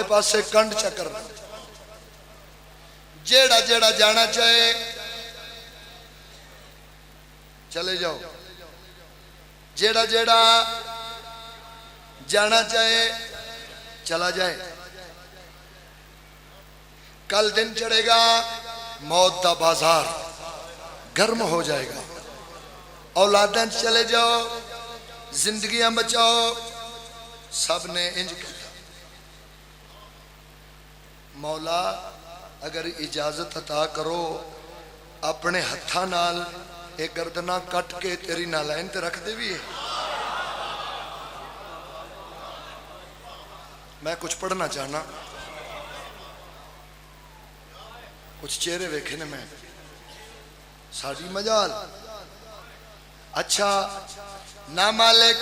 पासे कंड चक्कर जेड़ा जेड़ा जाना चाहे चले जाओ, जेड़ा जेड़ा जाना चाहे चला जाए। कल दिन चढ़ेगा, मौत का बाजार गर्म हो जाएगा। औलादें चले जाओ, जिंदगियां बचाओ। सब ने इंज किया। मौला अगर इजाजत अता करो अपने हत्था नाल एक गर्दना कट के तेरी नालैन ते रख दे भी है। मैं कुछ पढ़ना चाहना, कुछ चेहरे वेखे ने मैं साड़ी मजाल। अच्छा ना मालिक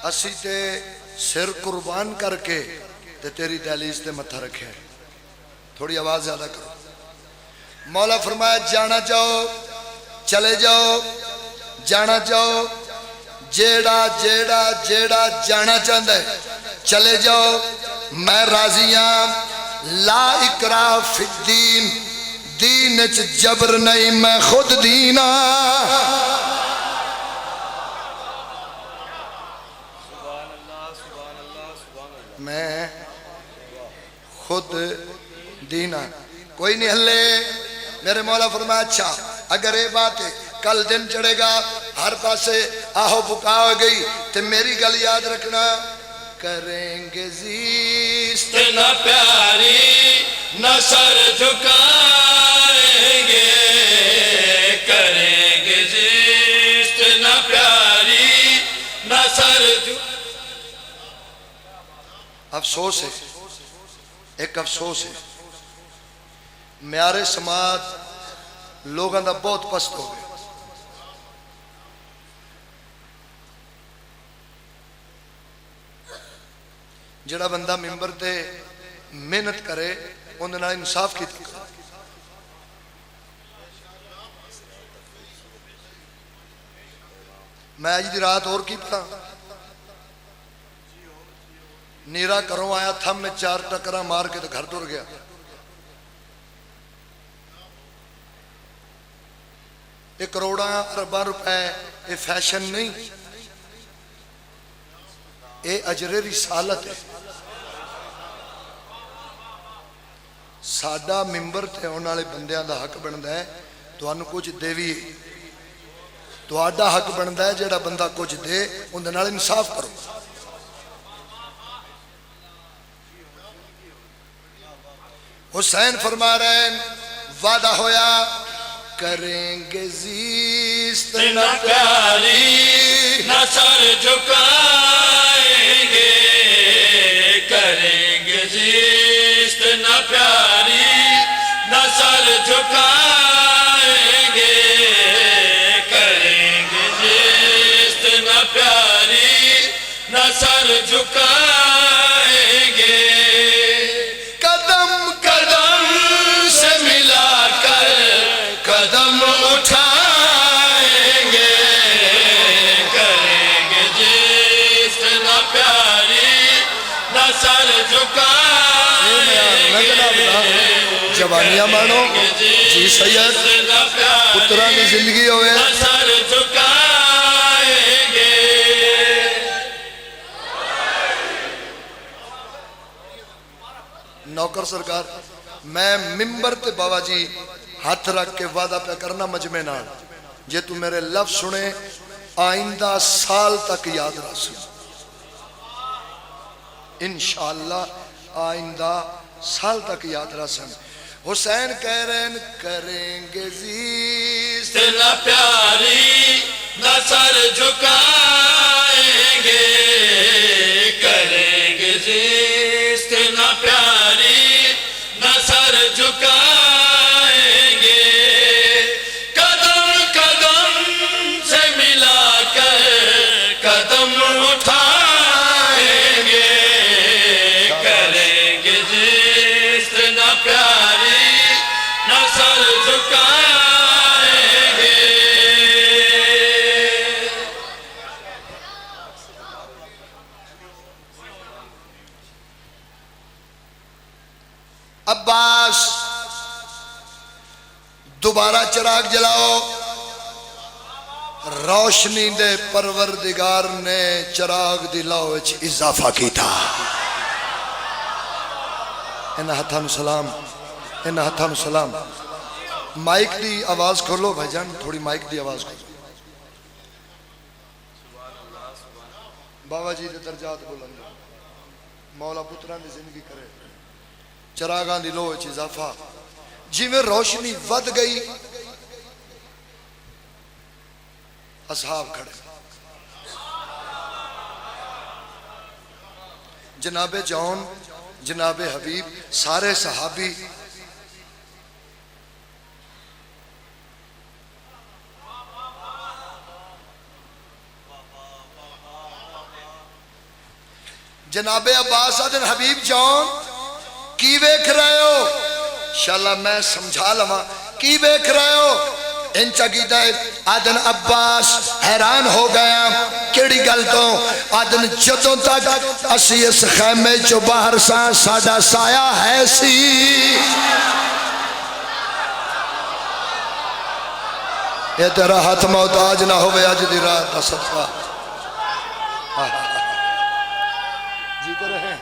असी ते सिर कुर्बान करके ते तेरी दहलीज ते मत्था रखे। थोड़ी आवाज ज्यादा करो। मौला फरमाया जाना चाहो चले जाओ, जाना चाहो जेड़ा जेड़ा जेड़ा जाना चाहता है चले जाओ। मैं राजी हां। ला इकरा फिद्दीन, दीन च जबर नहीं, मैं खुद दीना। मैं खुद दीना। कोई नहीं हल्ले। मेरे मौला फरमाया अच्छा अगर ये बात है कल दिन चढ़ेगा हर पासे आहो बुका हो गई तो मेरी गल याद रखना। करेंगे जीस्त न प्यारी न सर झुकाएंगे, करेंगे जीस्त न प्यारी न सर झुका। अफसोस है, एक अफसोस है, म्यारे समाज लोगों का बहुत पस्त हो गया। जिहड़ा बंदा मिंबर ते मेहनत करे उहदे नाल इंसाफ कीता। मैं अज दी रात और की पढ़ा। नीरा घरों आया, थम में 4 टकरा मार के तो घर तुर गया। ये करोड़ा अरबा रुपए ये फैशन नहीं, ये अजरे रिसालत है। साडा मिंबर ते आने वाले बंदियां दा हक बनता है तुहानू कुछ देवी, तुहाडा हक बनता है जेड़ा बंदा कुछ दे उहदे नाल इंसाफ करो। हुसैन फरमा रहे हैं वादा होया करेंगे जीस्त न प्यारी न सर झुकाएंगे, करेंगे जीस्त न प्यारी न सर झुकाएंगे, करेंगे जीस्त न प्यारी न सर झुकाएंगे। कदम कदम से मिलाकर कदम उठाएंगे, करेंगे जिस न प्यारी न सर झुकाएंगे। जवानियां मानो जी सैयद पुत्रा की जिंदगी होवे। सर झुकाएंगे। नौकर सरकार मैं मिंबर ते बाबा जी हाथ रख के वादा पे करना मजमे नाल, जे तू मेरे लफ्ज सुने आइंदा साल तक याद रख। इंशाअल्लाह आइंदा साल तक याद रख। हुसैन कह रहे हैं करेंगे जीस्त न प्यारी न सर झुकाएंगे, करेंगे जिस्त न प्यारी न सर झुकाएंगे। कदम कदम से मिलाकर कदम उठाएंगे, करेंगे जिस्त न प्यारी न सर झुकाएंगे। अब्बास दोबारा चिराग जलाओ। रोशनी दे परवरदिगार ने चिराग दी लौ विच इजाफा किया। इन्हां हत्थां नूं सलाम, इन्हां हत्थां नूं सलाम। माइक दी आवाज खोलो भाईजान, थोड़ी माइक दी आवाज खोलो। बाबा जी दे दरजात बुलंद, मौला पुत्रां दी जिंदगी करे। चिरागां दी लौ विच इजाफा। जिवें रोशनी वध गई, असहाब खड़े। जनाबे जौन, जनाबे हबीब, सारे सहाबी जनाबे अब्बास आदन हबीब जौन की वेख रहे हो? शाला मैं समझा लवा की वेख रहे हो? इंचा कीता है। आदन अब्बास हैरान हो गया, केड़ी गल तो? आदन जदों तक असी इस खैमे चो बाहर सा, साडा साया है सी। ये तेरा हाथ मोहताज ना होवे अज दी रात दा सदका। जीते रहे।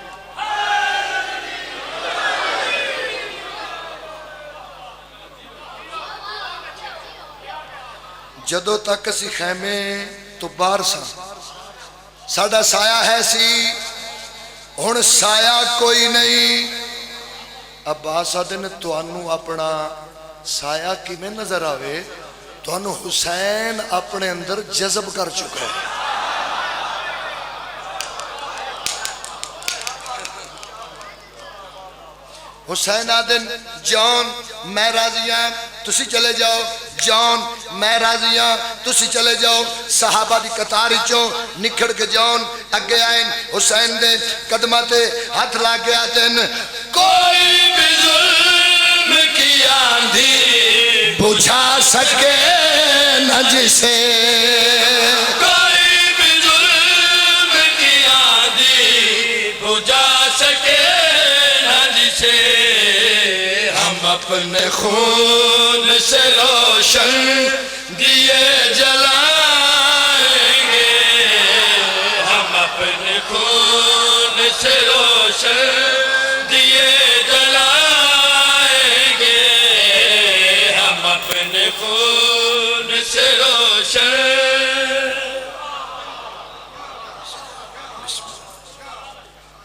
जदों तक असी खैमे तो बाहर सा, साडा साया है सी। हुण साया कोई नहीं। अब्बास आदन तुहानू अपना साया किवें नजर आवे? तुहानू हुसैन अपने अंदर जज़ब कर चुका है। हुसैन आदन जॉन मैं राजी हाँ, तुसी चले जाओ। जॉन मैं राजी हाँ, तुसी चले जाओ। सहाबा दी कतार चो निखड़ के जॉन अगे आए। हुसैन दे कदमां ते हाथ ला के आदन, कोई भी जुल्म की आंधी बुझा सके न जिसे, कोई भी जुल्म की आंधी बुझा सके न जिसे। हम अपने खून से रोशन दिए जलाएंगे, हम अपने खून से रोशन दिए जलाएंगे, हम अपने खून से रोशन।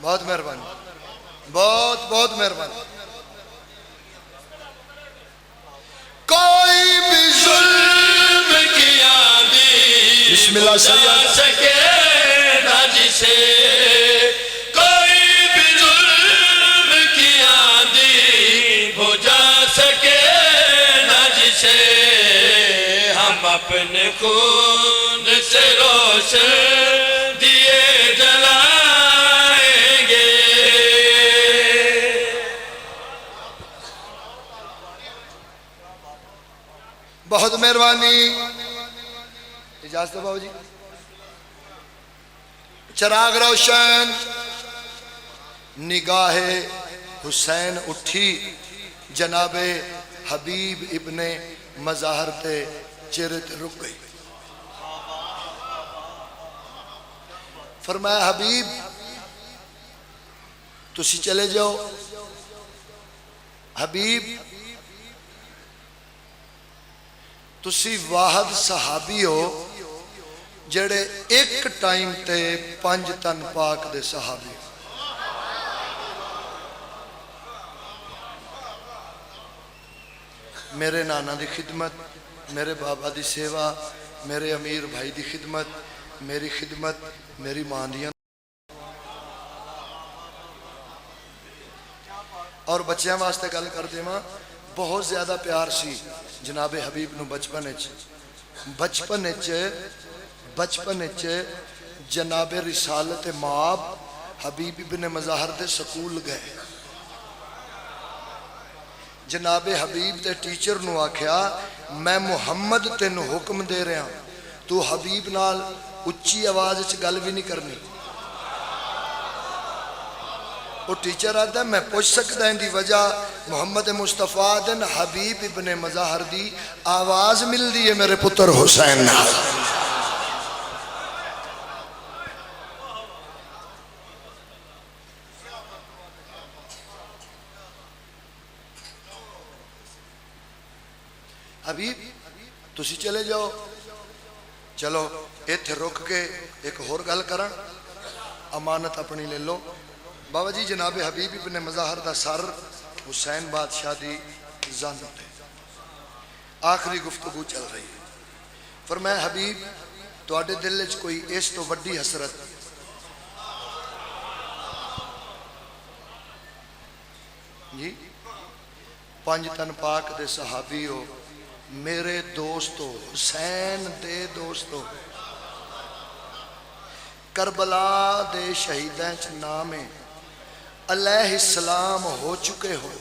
बहुत मेहरबानी, बहुत बहुत मेहरबानी। कोई भी जुल्म की आंधी बिस्मिल्लाह बुझा सके न जिसे, कोई भी जुल्म की आंधी बुझा सके न जिसे। हम अपने खून से रोशन दिए जलाएंगे। बहुत मेहरबानी। इजाजत है बाबू जी। चिराग रोशन, निगाहे हुसैन उठी। जनाबे हबीब इब्ने मज़ाहर ते चेहरे ते रुक गई। फरमाया हबीब तुसी चले जाओ। हबीब तुसी वाहद सहाबी हो जेड़े एक टाइम ते 5 तन पाक दे सहाबी। मेरे नाना दी खिदमत, मेरे बाबा दी सेवा, मेरे अमीर भाई दी खिदमत, मेरी खिदमत, मेरी मां दियां और बच्चों वास्ते गल कर देवां। बहुत ज़्यादा प्यार सी जनाबे हबीब नूं बचपन जनाबे रिसालत माब हबीब इब्ने मज़ाहर दे स्कूल गए। जनाबे हबीब दे टीचर नूं आख्या मैं मुहम्मद तेनू हुक्म दे रहा, तू हबीब नाल उच्ची आवाज च गल भी नहीं करनी। वो टीचर आता मैं पूछ सकता इनकी वजह मुहम्मद मुस्तफा दिन हबीब इब्ने मज़ाहर दी आवाज़ मिलती है मेरे पुत्र हुसैन नाल। हबीब तुसी चले जाओ, चलो इत्थे रुक के एक होर गल करन, अमानत अपनी ले लो। बाबा जी जनाब हबीब इब्ने मज़ाहर दा सर हुसैन बादशाह दी ज़ानत है। आखिरी गुफ्तगू चल रही है। फरमाया हबीब तुहाडे दिल च कोई इस तो वड्डी हसरत जी? पंज तन पाक दे सहाबी हो, मेरे दोस्तों, हुसैन दे दोस्तों, करबला दे शहीदां च नाम है अलैहिस्सलाम हो चुके हो।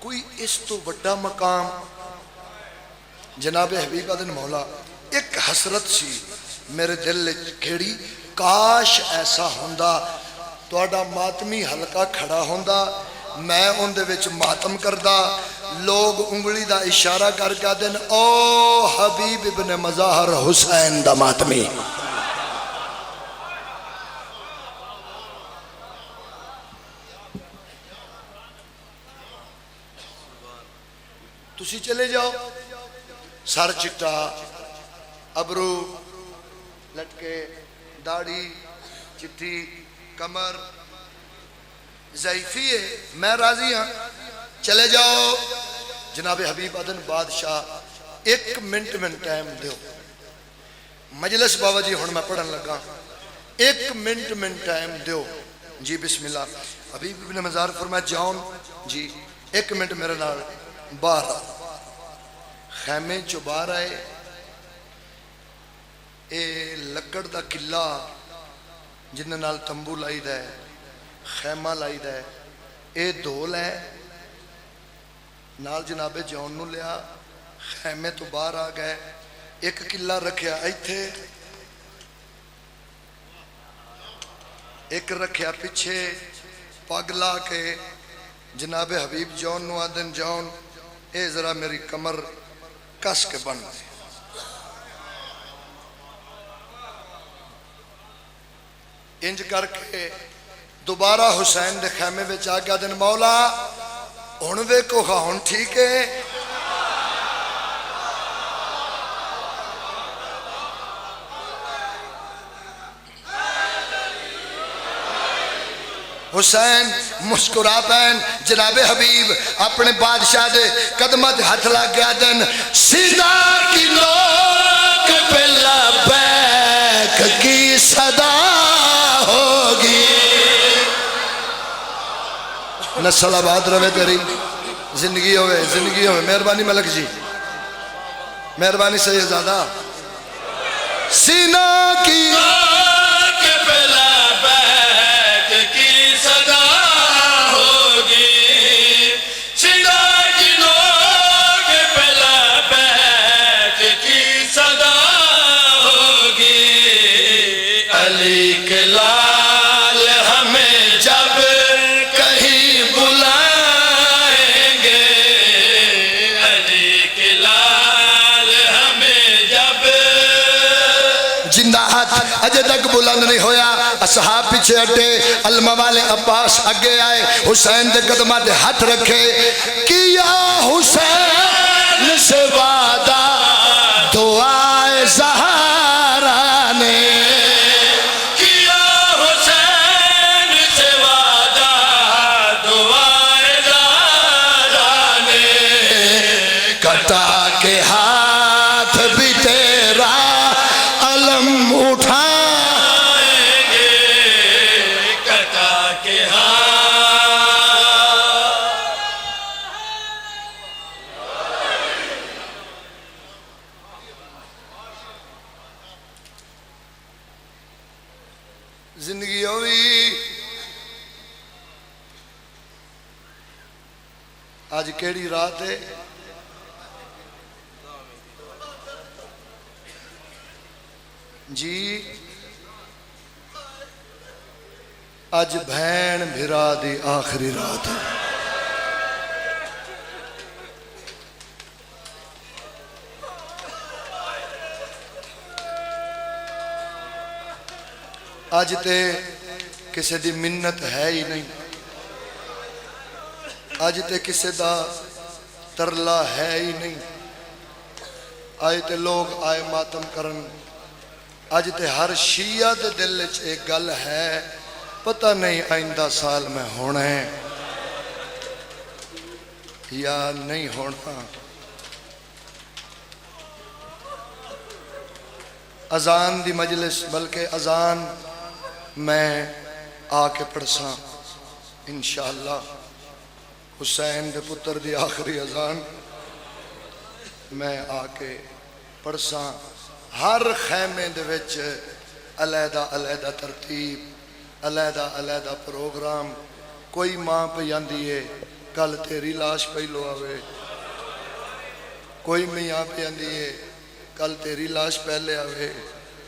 कोई इस तो बड़ा मकाम जनाब हबीब अदन मौला। एक हसरत सी मेरे दिल खेड़ी, काश ऐसा होंदा तुहाडा मातमी हलका खड़ा होंदा, मैं उनदे विच मातम करदा, लोग उंगली दा इशारा कर के दिन ओ हबीब इब्ने मज़ाहर हुसैन दा मातमी। तुसी चले जाओ, सर चिट्टा, अबरू लटके, दाढ़ी चिट्ठी, कमर ज़ईफी है, मैं राजी हाँ, चले जाओ। जनाब हबीब अदन बादशाह 1 मिनट में टाइम दो, मजलिस बाबा जी हुण मैं पढ़न लगा, 1 मिनट में टाइम दो जी। बिस्मिल्लाह। हबीब इब्ने मज़ाहर फरमाया जाओ जी 1 मिनट मेरे नाल बाहर। खैमे चो बाहर आए, ये लकड़ का किला जिन्हें नाल तंबू लाईदा है, खैमा लाईदा है, ये धोल है नाल जनाबे जौन नू लिया, खैमे तो बाहर आ गए, एक किला रखिया इत्थे, एक रखिया पिछे, पग ला के जनाबे हबीब जौन नू आदन जौन ये जरा मेरी कमर कस के बन गई। इंज करके दोबारा हुसैन दे खैमे में आ गया दिन मौला हुण वेखो खा हुण ठीक है। हुसैन मुस्कुरा पैन जनाबे हबीब अपने बादशाह दे कदमां ते हथ लग गया दिन सीधा किलो के पहला बैक की सदा होगी। नस्ल आबाद रवे तेरी, जिंदगी होवे, जिंदगी होवे। मेहरबानी मलक जी, मेहरबानी सैयदजादा। सीना की अजे तक बुलंद नहीं होया, असहाब पीछे हटे, अलमा वाले अब्बास आगे आए, हुसैन के कदमां ते हाथ रखे, किया हुसैन से वादा दुआए ज़हरा ने, किया हुसैन से वादा दुआए ज़हरा ने, कटा के हाथ भी तेरा अलम उठा जिंदगी होगी। आज केड़ी रात है? जी अज भैन भिरा दी आखिरी रात है। अज ते किसी दी मिन्नत है ही नहीं, अज ते किसी दा तरला है ही नहीं। अज ते लोग आए मातम करन। अज ते हर शिया दे दिल च एक गल है, पता नहीं आइंदा साल में होना है या नहीं होना। अजान दी मजलिस, बल्कि अजान मैं आके पढ़सा इंशाअल्लाह। हुसैन दे पुत्र दी आखिरी अजान मैं आके पढ़सा। हर खैमे दे विच अलहदा अलहदा तरतीब, अलहदा अलहदा प्रोग्राम। कोई मां पे आंदी है कल तेरी लाश पहलो आवे, कोई मियाँ पे आंदी है कल तेरी लाश पहले आवे,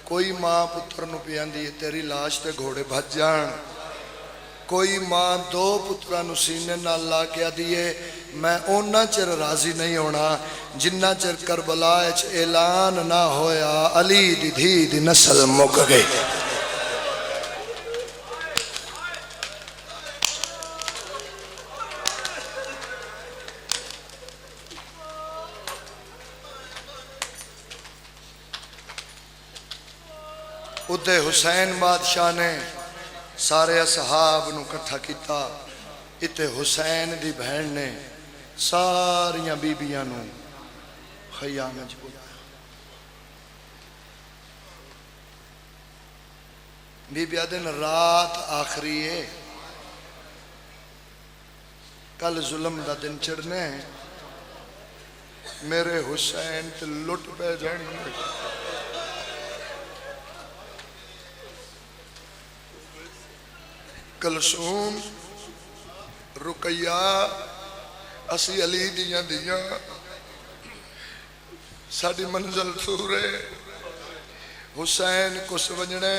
कोई माँ पुत्र नूं पे आंदी है तेरी लाश ते घोड़े भज जान, कोई माँ दो पुत्रां नूं सीने नाल ला के आंदी है मैं ओना चिर राजी नहीं होना जिन्ना चिर करबला च ऐलान ना होया अली दी धी दी नस्ल मुक गई। उदे हुसैन बादशाह ने सारे असहाब नूं इकट्ठा किया। इते हुसैन दी बहन ने सारिया बीबियां नूं खयाम च बुलाया। बीबिया दिन रात आखिरी है, कल जुल्म दा दिन चढ़ना है, मेरे हुसैन ते लुट पै जानी है। कलसूम रुकैया असी अली दियां दियां साडी मंजिल सूर है। हुसैन कुछ वजने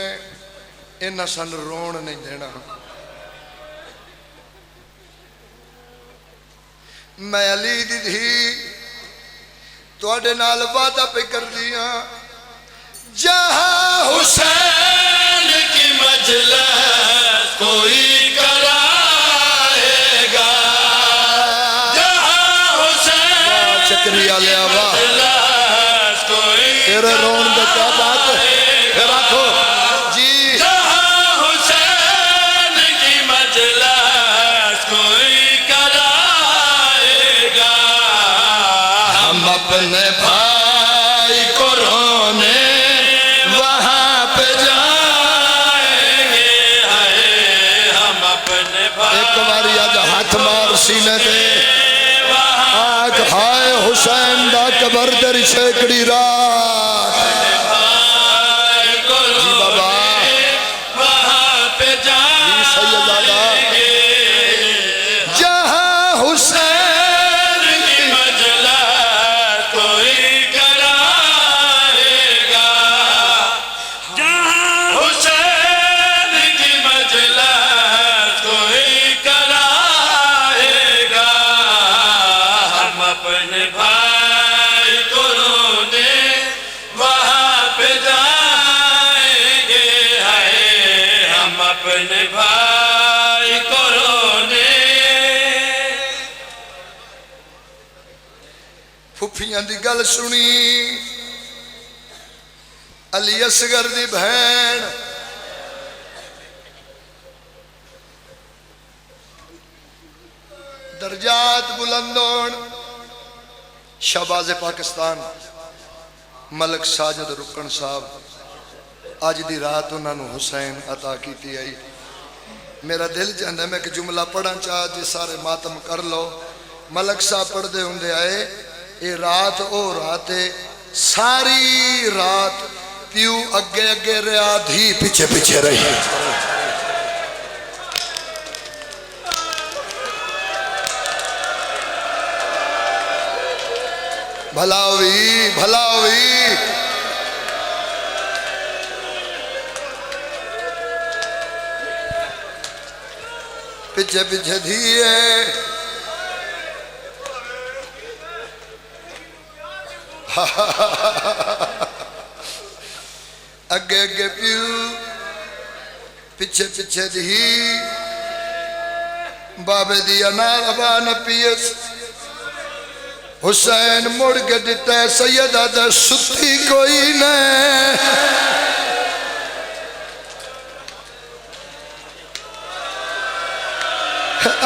इन्हां सन रोण नहीं देना। मैं अली दी धी तुहाडे नाल वादा पे कर दिया, जहां हुसैन की मजलिस कोई कराएगा, जहां हुसैन चक्रिया लिया वाह कोई तेरे रोन दे क्या बात है रखो जी। जहां हुसैन की मजलिस कोई कराएगा, हम अपने भाई को रोने वहां पे जाएंगे। हम अपने भाई एक बारी आज हाथ मार सीने दे आग हाय हुसैन दा कबर तेरी सैकड़ी रात को जी बाबा वहां पे सैयदादा जहां हुसैन की मजलिस कोई कराएगा, जहां हुसैन की मजलिस कोई कराएगा, हम अपने भाई को रोने वहां पे जाएंगे। हाय हम अपने भाई को रोने। फुफियां दी गल सुनी। अली असगर दी बहन दर्जात बुलंद होण। शहबाज़े पाकिस्तान मलक साजिद रुकन साहब अज दी रात उन्होंने हुसैन अता की आई। मेरा दिल चाहता मैं एक जुमला पढ़ा चाह जी सारे मातम कर लो। मलक साहब पढ़ते होंगे आए ये रात ओ रात है, सारी रात प्यू अगे अगे रहा, धी पीछे पीछे रही। भला हुई भला हुई। पिछे पिछे धीए अगे अगे प्यू पिछे पिछे धी बाबे दी अनारबा न पियस हुसैन मुड़ के दिता सैयदा दा सुती कोई न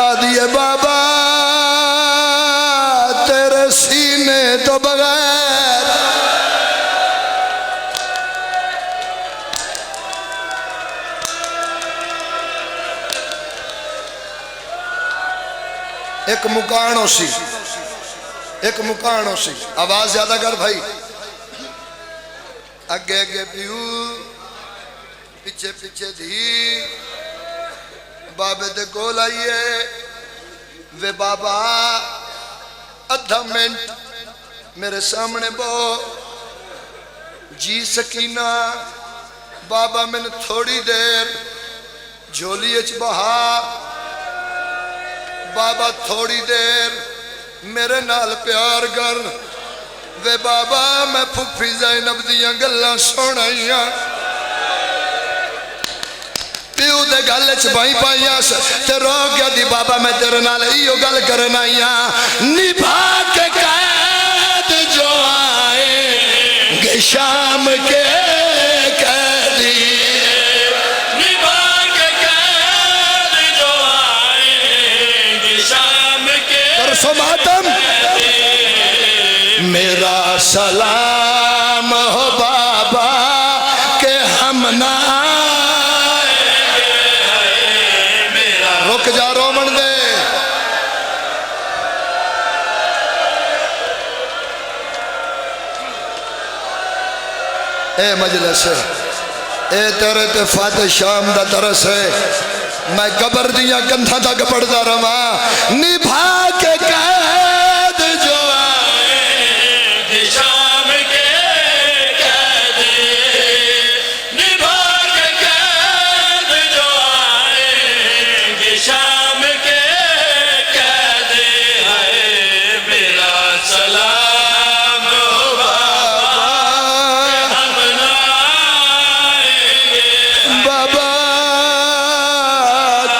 आदि बाबा तेरे सीने तो बगैर एक मुकानो सी, एक मुकानो सी। आवाज ज्यादा कर भाई। अगे अगे प्यू पिछे पिछे धी बाबे दे कोल आइए वे बाबा अद्धा मिनट मेरे सामने बो जी सकीना बाबा मैंने थोड़ी देर झोली च बहा बाबा थोड़ी देर मेरे नाल प्यार कर वे बाबा मैं फुफी ज़ैनब दियां गल्लां सुनाइयां प्यू दे गल च बाई पाइया ते रो गया दी बाबा मैं तेरे नाल इयो गल करन आईया निभा के कैद जो आए शाम के कैदी निभा के कैद जो आएंगे शाम के तरसो मातम मेरा सलाम हो बाबा के हम ना रुक जा रोमन दे ए मजलिस ए तेरे ते फाते शाम दा तरस है मैं कबर दिया कंधा तक पढ़ता रवा निभा के कैद जो आएंगे शाम के कैदी निभा के कैद जो आएंगे शाम के कैदी है मेरा सलाम हो बाबा हम ना आएंगे बाबा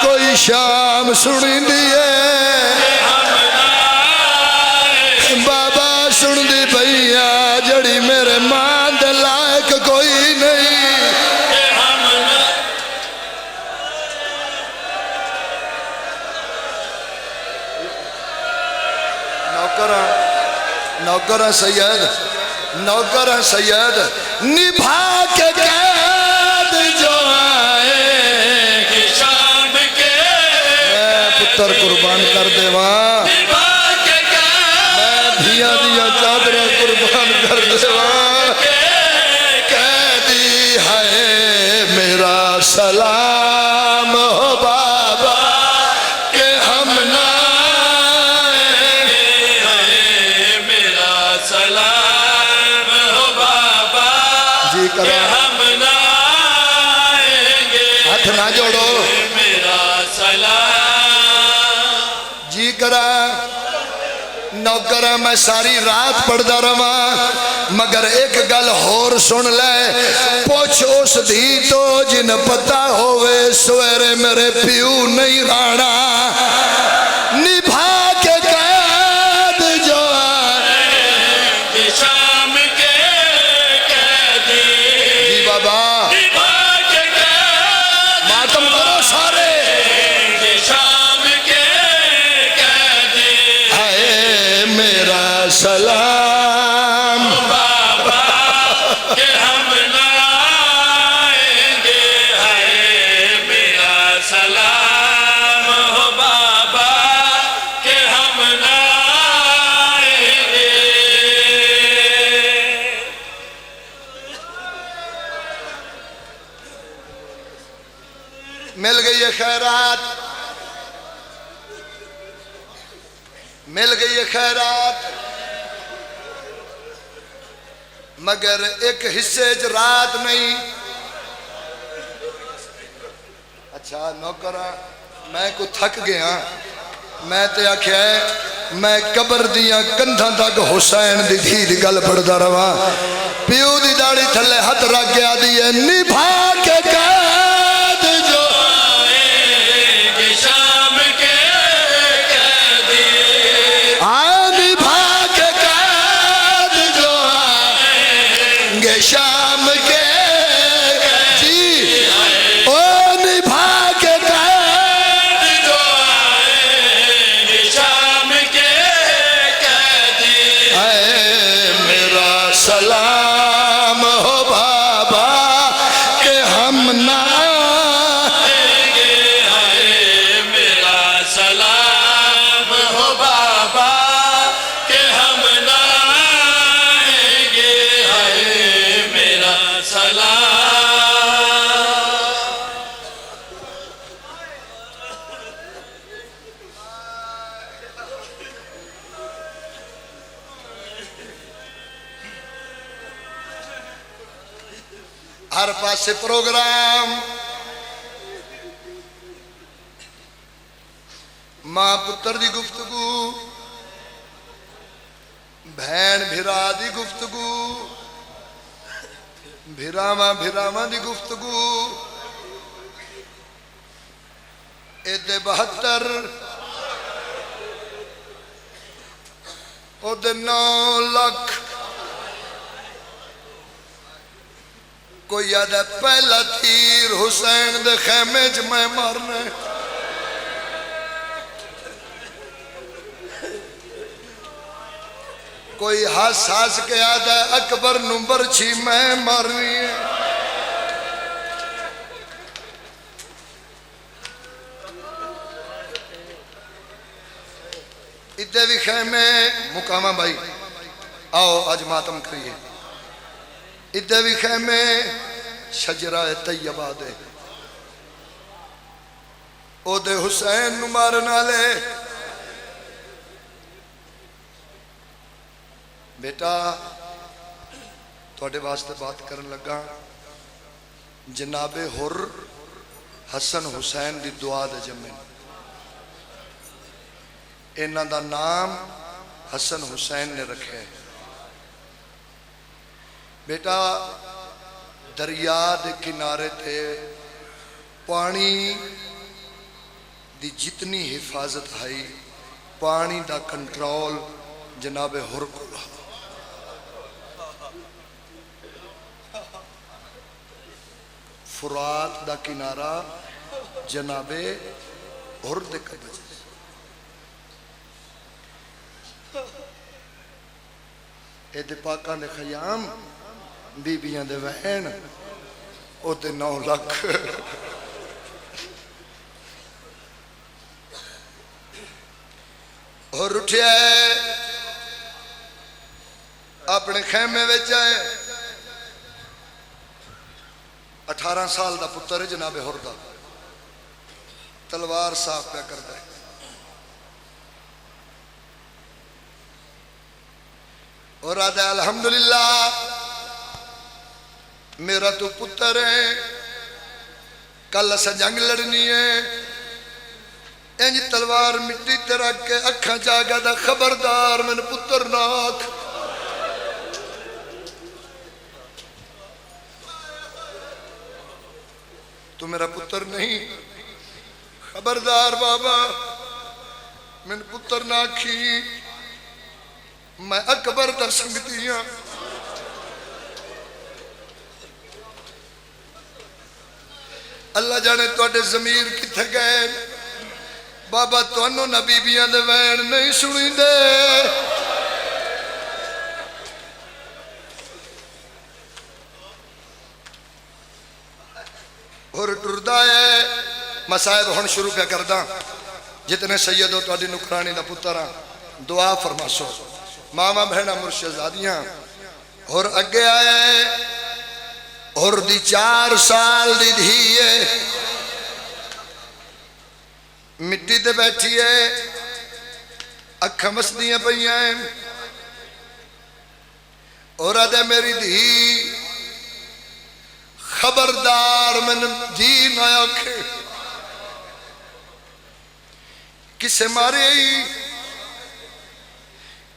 कोई शाम सुनी दिए बाबा सुन दी भैया जड़ी मेरे मां दे लायक कोई नहीं नौकरा नौकरा सैयद नौकरा सैयद निभा के कैद जो आए शाम के पुत्र कुर्बान कर देवा निभा के मैं धिया दिया चादर कुर्बान कर देवा कैदी है मेरा सलाम हो बाबा के हम ना मेरा सलाम हो बाबा जी करो हम ना आएंगे हाथ ना जोड़ो मेरा सलाम जी करा नौकरा मैं सारी रात पढ़दा रवा मगर एक गल होर सुन ले पूछ उस धी तो जिन पता होवे सवेरे मेरे प्यू नहीं राणा निभा के कैद जो आएंगे शाम के कैदी जी बाबा निभा के कैद मातम करो सारे आएंगे शाम के कैदी आए मेरा सलाम बाबा के हम ना आएंगे है मेरा सलाम हो बाबा के हम ना आएंगे मिल गई है खैरात मिल गई है खैरात मगर एक हिस्से च रात नहीं। अच्छा नौकरा मैं को थक गया मैं ते आख्या मैं कबर दियां कंधां तक हुसैन दी धी दी गल पढ़दा रहा प्यो दी दाढ़ी थल्ले हथ रख गया दी है निभा के कैद जो आएंगे शाम के कैदी निभा के कैद जो आएंगे शाम के जी ओ निभा के कैद जो आएंगे शाम के कैदी मेरा सलाम हो बाबा के हम ना मेरा सलाम हो बाबा के हम ना आएंगे हाय मेरा सलाम हर पासे प्रोग्राम मां पुत्र दी गुफ्तगू भैन भिरा दी गुफ्तगू भिरावां भिरावां दी गुफ्तगू एदे 72 ओदे 9 लाख कोई आदा पहला तीर हुसैन दे खेमे च मैं मारना कोई हस हस के आदा अकबर नूं बरछी मैं मारनी है इतने भी खेमे मुकामा भाई आओ आज मातम करिए इतने भी खेमे शजरा तैयबा दे ओदे हुसैन नूं मारन वाले बेटा थोड़े वास्ते बात करन लगा जनाबे हुर हसन हुसैन दी दुआ दे जमे इन्हां दा नाम हसन हुसैन ने रखे है बेटा दरिया के किनारे ते पानी दी जितनी हिफाजत है पानी दा कंट्रोल जनाबे हुर को फुरात दा किनारा जनाबे हुर दे कब्जे ए पाका ने खयाम बीबियां दे वहन ओते 9 लाख और उठिया अपने खेमे विच आए 18 साल का पुत्र है जनाबे हुर दा तलवार साफ पे करता है और आदा अल्हम्दुलिल्लाह मेरा तो पुत्र है कल अस जंग लड़नी है इंज तलवार मिट्टी ते रख के अखा जागा दा खबरदार मैंने पुत्र नाख तू मेरा पुत्र नहीं खबरदार बाबा मैंने पुत्र नाखी मैं अकबर दा संगती हाँ अल्लाह जाने तुहाडे ज़मीर किथे गए बाबा तुहानू ना बीबियां दे वैन नहीं सुनींदे और टुरदा है मैं साहब हुण शुरू क्या करदा जितने सैयद हो तुहाडी नुकरानी दा पुत्र हाँ दुआ फरमासो मामा बहना मुर्शदादियां और अगे आया और दी 4 साल दी धी है मिट्टी ते बैठी है अखा मसदियां पईयां और आदे मेरी धी खबरदार मैंने जी ना आखे किसे मारे ही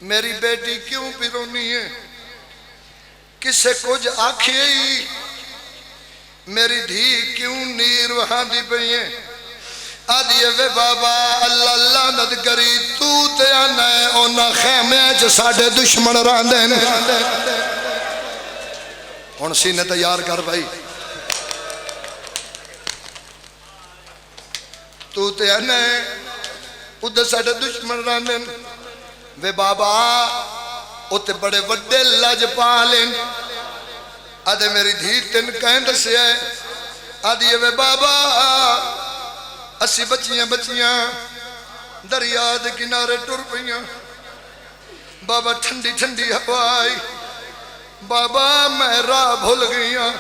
मेरी बेटी क्यों पिरोनी है, किसे कुछ आखे ही मेरी धी क्यों नीर वहां दी पई है। आदिए वे बाबा अल्लाह लानत करी तू ते आना है उन्हां खैमियां च साडे दुश्मन रहंदे ने। हुण सीने तैयार कर भाई, तू ते आना है उधर साडे दुश्मन रहंदे ने। वे बाबा उते बड़े वड्डे लजपाल हैं। आदे मेरी धी तेन कहें दसिया आदि वे बाबा असी बच्चियां बच्चियां दरिया दे किनारे टुर पईयां। बाबा ठंडी ठंडी हवा आई, बाबा मैं राह भुल गई हाँ।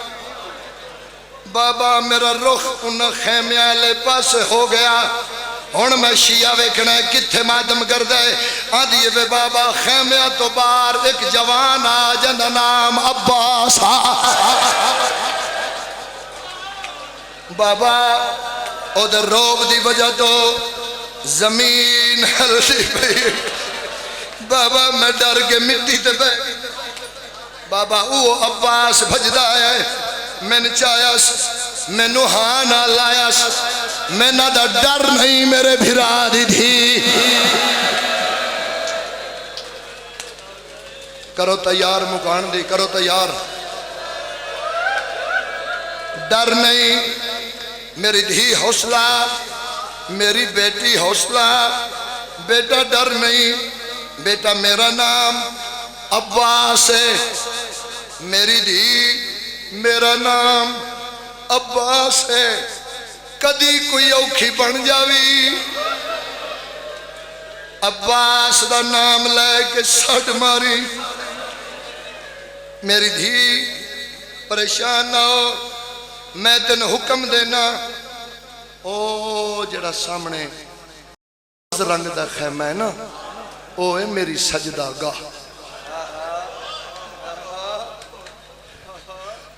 बाबा मेरा रुख उन खैमिया वाले पास हो गया। हुण मैं शिया वेखना किथे मातम करदा है। आदि वे बाबा खैमिया तो बाहर एक जवान आ जिंदा नाम अब्बास। बाबा उधर रोब की वजह तो जमीन हिलती पई। बाबा मैं डर के मिट्टी ते बह। बाबा वो अब्बास भजदा है, मैंने चाया मैनू हाँ ना लाया, मैना दा डर नहीं मेरे भिरा दी थी। करो तैयार मुकान दी, करो तैयार। डर नहीं मेरी धी हौसला, मेरी बेटी हौसला। बेटा डर नहीं, बेटा मेरा नाम अब्बास है, मेरी धी मेरा नाम अब्बास है। कदी कोई औखी बन जावी अब्बास का नाम लैके सट मारी। मेरी धी परेशान ना हो, मैं तेन हुक्म देना। ओ जड़ा सामने रंग का खैमा है ना, ओ है मेरी सजदा गाह।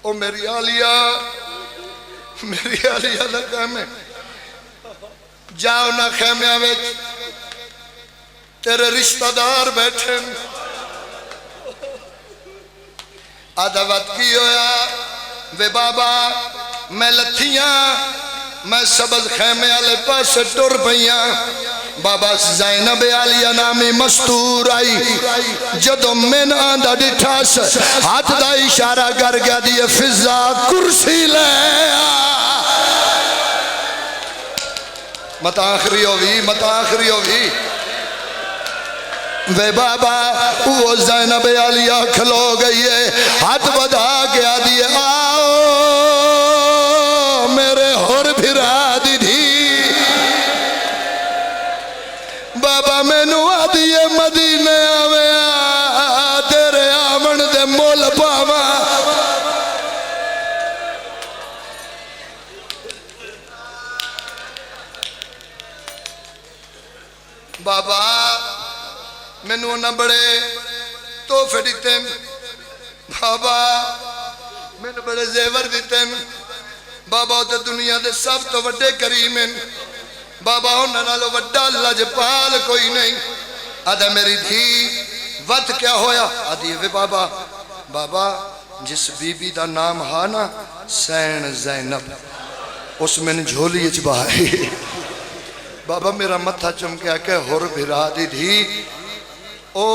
ओ मेरी आलिया, मेरी आलिया का काम है। जाओ ना खैमिया में तेरे रिश्तेदार बैठे। आधा वत की होया वे बाबा मैं लथिया, मैं सबज खैमे वाले पास टुर पईया। बाबा ज़ैनब आलिया नामी मस्तूर आई, जदों मैन आंदा डिठास हाथ दा इशारा कर गया दिए फिजा कुर्सी ले आ। मत आखरी होवी, मत आखरी होवी। वे बाबा वो ज़ैनब आलिया खलो गई है, हाथ बधा के आ दिए आओ मेरे होर फिरा दी थी। बाबा मैनू आदि मदीने आवे तेरे आवन दे मुल पावा। बाबा मैनू उन्हें बड़े तोहफे दिते। बाबा मैनू बड़े जेवर दिते। बाबा उधर दुनिया के सब तो वड्डे करीम हैं। बाबा उन्हां नालों वड्डा लजपाल कोई नहीं। आदा मेरी धी वत क्या होया? आदि वे बाबा, बाबा जिस बीबी का नाम हा ना सैन ज़ैनब, उस मैंने झोली च बहाई। बाबा मेरा मत्था चमकिया के हुर भिरा दी थी। ओ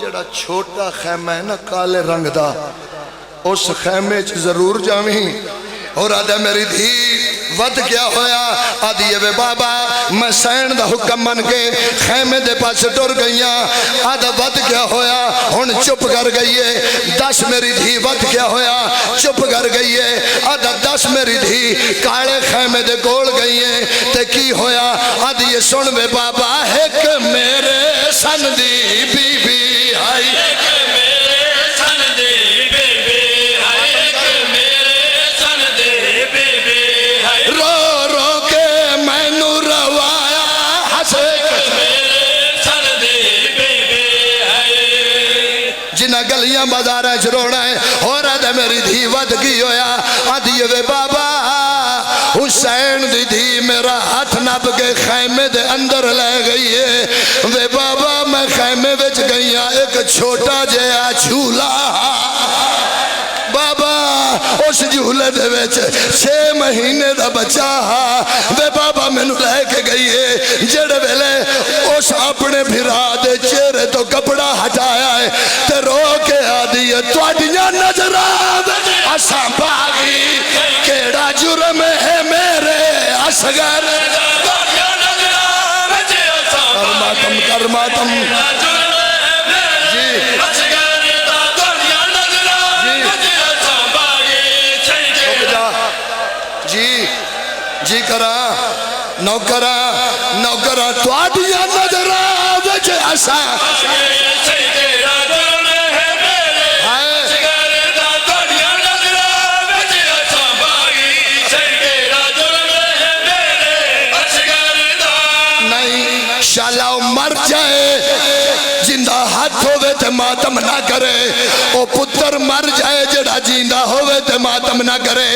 जड़ा छोटा खैमा है ना काले रंग का, उस खैमे च जरूर जावी। और आदा मेरी धी वध क्या होया? आदि वे बाबा मैं सैन का हुक्म मन के खैमे दे पास टुर गई। आदा वध क्या होया? हुण चुप कर गई है। दस मेरी धी वध क्या होया? चुप कर गई है। आदा दस मेरी धी काले खैमे दे कोल गई है ते की होया? आदि ये सुन वे बाबा, एक मेरे सन दी बीबी आई, गलियां बाजार च रोना है। और मेरी धी वध की होया? आदि वे बाबा हुसैन दी धी मेरा हाथ नप के खैमे दे अंदर ले गई है। वे बाबा मैं खैमे विच गई हाँ, एक छोटा जिहा झूला बाबा उस झूले दे विच 6 महीने दा बच्चा वे बाबा मैनू लैके गई है। जेड़े वेले उस अपने फिरा दे चेहरे तो कपड़ा हटाया है ते रो के आदी है तुहाडियां नजरां असा भागी केड़ा जुर्म है मेरे असगर कर मातम जी जी करा नौकरा नौकरा तुहाडियां नजरां विच असा नहीं शाला मर जाए जिंदा हाथ होवे ते मातम ना करे, ओ पुत्र मर जाए जड़ा जिंदा होवे ते मातम ना करे।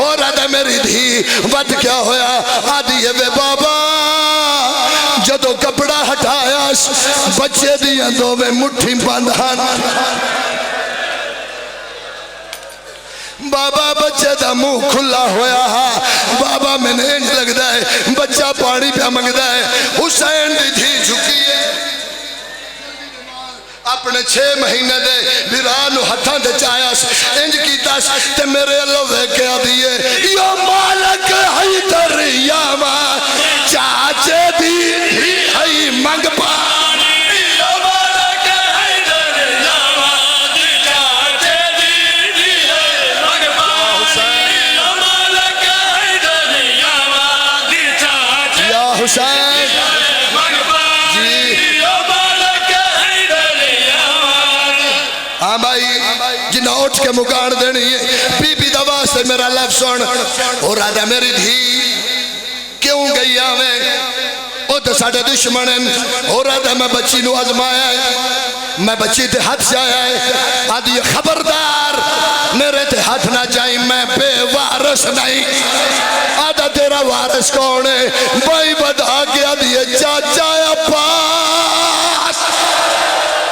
और आदे मेरी धी वध क्या होया आदि वे बाबा जदों कपड़ा हटाया बच्चे दियां दोवें मुट्ठी बंद हन। बाबा बच्चे का मुंह खुला होया हा। बाबा मैंने इंज लगता है बच्चा पानी पिया मंगता है। हुसैन दी धी झुकी है अपने 6 महीने दे विराह हथां दे चाया इंज कीता ते मेरे अल्लों वेख के आदी है यो मालक हैदर यामा चाचे दी धी है मंग पानी यो मालक हैदर यामा चाचे दी धी है मंग पानी यो मालक हैदर यामा चाचे या हुसैन हाँ भाई जिन्ना उठ के मुकान देनी है बीबी दा वास्ते मेरा लफ सुन। और आदा मेरी धी क्यों गई आवे ओ तो साडे दुश्मन हैं। और आदा मैं बच्ची नू आजमाया है मैं बच्ची ते हाथ जाया है आदि खबरदार मेरे ते हाथ ना जाई मैं बेवारस नहीं। आदा तेरा वारस कौन है भाई बता के आदि चाचा अब्बास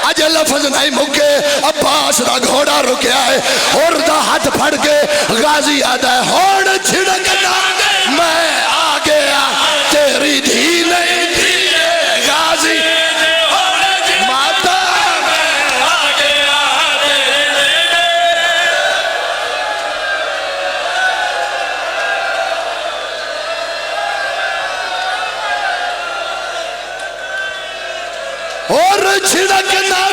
अज लफज नहीं मुके अब्बास दा घोड़ा रुकया है और दा हाथ फड़ के गाजी आदा है होड़ छिड़कना मैं आ गया तेरी धी नहीं थी गाजी माता मैं आ गया और छिड़कना